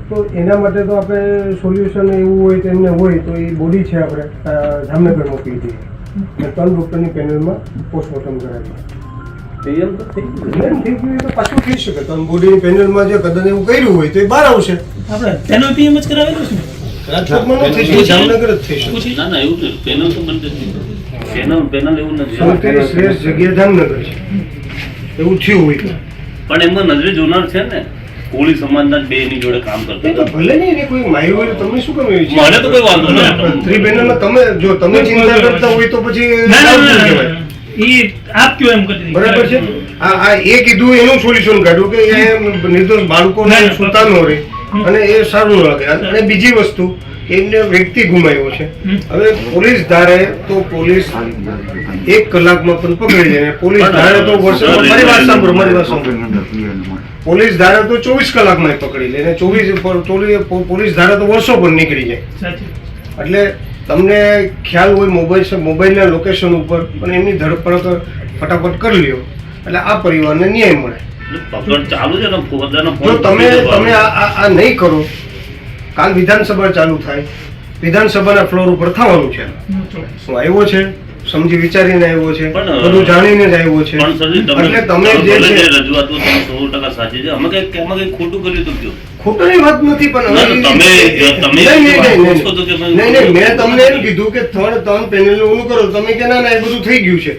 તો એના માટે તો આપણે સોલ્યુશન એવું હોય તો એમને હોય તો એ બોડી છે આપણે જામનગર મોકલી દઈએ અને 3 ડૉક્ટરની પેનલમાં પોસ્ટમોર્ટમ કરાવીએ. એમ તો થઈ થઈ ગયું તો પાછું થઈ શકે. તો બોડીની પેનલમાં જે કદાચ એવું કર્યું હોય તો એ બહાર આવશે. આપણે પેનલ પીએમ જ કરાવેલું છે. રાજકોટમાં ન થઈ શકે, જામનગર જ થઈ શકે. ના ના એવું નથી. પેનલ તો બનતી જ નહીં. પેનલ એવું નથી. સૌથી શ્રેષ્ઠ જગ્યા જામનગર છે એવું થયું હોય પણ એમાં નજરે જોનાર છે ને કોળી સમાજના બે ની જોડે કામ કરતા તો ભલે નહીં એને કોઈ માર્યું હોય તો તમને શું કરવું છે? મને તો કોઈ વાંધો નહીં. ત્રિબેનલમાં તમે જો તમે ચિંતા કરતા હોય તો પછી એ આપ કયો એમ કરી બરાબર છે. આ એ કીધું એનું સોલ્યુશન કાઢ્યું કે એ નિર્દોષ બાળકોને સુતા ન રહે અને એ સારું લાગે. અને બીજી વસ્તુ એમને વ્યક્તિ ગુમાવ્યો છે. હવે પોલીસ ધારે તો પોલીસ 1 કલાકમાં પણ પકડી લે. પોલીસ ધારે તો વર્ષોમાં મારી વાત સાંભળો. પોલીસ ધારે તો 24 કલાકમાં પકડી લે અને પોલીસ ધારે તો વર્ષો પણ નીકળી જાય. એટલે તમને ખ્યાલ હોય મોબાઈલના લોકેશન ઉપર પણ એમની ધરપકડ ફટાફટ કરી લ્યો એટલે આ પરિવારને ન્યાય મળે. પકડ ચાલુ છે ને પોતાનો જો તમે આ નહીં કરો, કાલ વિધાનસભા ચાલુ થાય, વિધાનસભાના ફ્લોર ઉપર થવાનું છે. હું આવ્યો છે, સમજી વિચારીને આવ્યો છે, બધું જાણીને જ આવ્યો છે. એટલે તમે જે રજૂઆતો 100% સાચી છે. અમે કઈ ખોટું કર્યું તો કયો? ખોટાની વાત નથી પણ નહીં મેં તમને એમ કીધું કે 3 પેનલ ઓલું કરો. તમે કે ના એ બધું થઈ ગયું છે.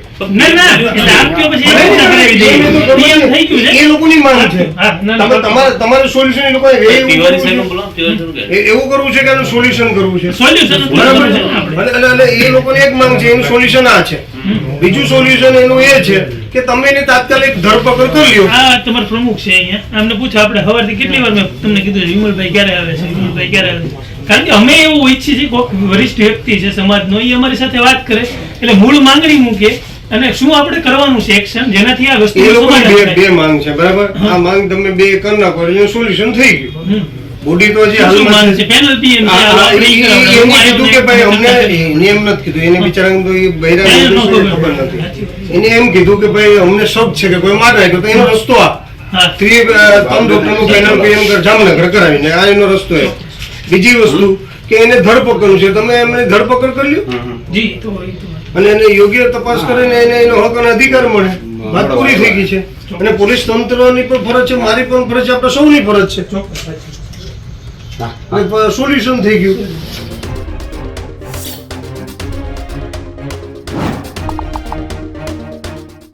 એ લોકોની માંગ છે. તમારું સોલ્યુશન એ લોકો એવું કરવું છે કે એનું સોલ્યુશન કરવું છે. બરાબર. એ લોકોની એક માંગ છે, એનું સોલ્યુશન આ છે. બીજું સોલ્યુશન એનું એ છે કે તમે એની તાત્કાલિક ધરપકડ કરી લ્યો. આ તમારો પ્રમુખ છે અહીંયા, અમને પૂછો આપણે સવારથી કેટલી વાર મેં તમને કીધું વિમલભાઈ ક્યારે આવે છે, વિમલભાઈ ક્યારે આવે છે. કારણ કે અમે એવું ઈચ્છીએ છીએ કોઈક વરિષ્ઠ વ્યક્તિ છે સમાજનો, એ અમારી સાથે વાત કરે એટલે મૂળ માંગણી મૂકે અને શું આપણે કરવાનું છે એક્શન, જેનાથી આ વસ્તુ બે માંગ છે. બરાબર. આ માંગ તમે બે કરી નાખો એટલે સોલ્યુશન થઈ ગયું. બોડી તો હજી હાલમાં છે. પેનલ પીએમ કીધું કે ભાઈ અમને નિયમ નથી કીધું. એને બિચારાને તો એ બૈરા ખબર નથી. એને એમ કીધું કે ભાઈ અમને શક છે કે કોઈ માર નાખ્યો તો એનો રસ્તો આ 3 ડોક્ટરનું પેનલ પીએમ જામનગર કરાવીને આ એનો રસ્તો. બીજી વસ્તુ કે એને ધરપકડનું છે, તમે એમને ધરપકડ કરી લ્યો અને એને યોગ્ય તપાસ કરીને એને એનો હક અને અધિકાર મળે. વાત પૂરી થઈ ગઈ છે. અને પોલીસ તંત્રની પણ ફરજ છે, મારી પણ ફરજ છે, આપણે સૌની ફરજ છે. સોલ્યુશન થઈ ગયું.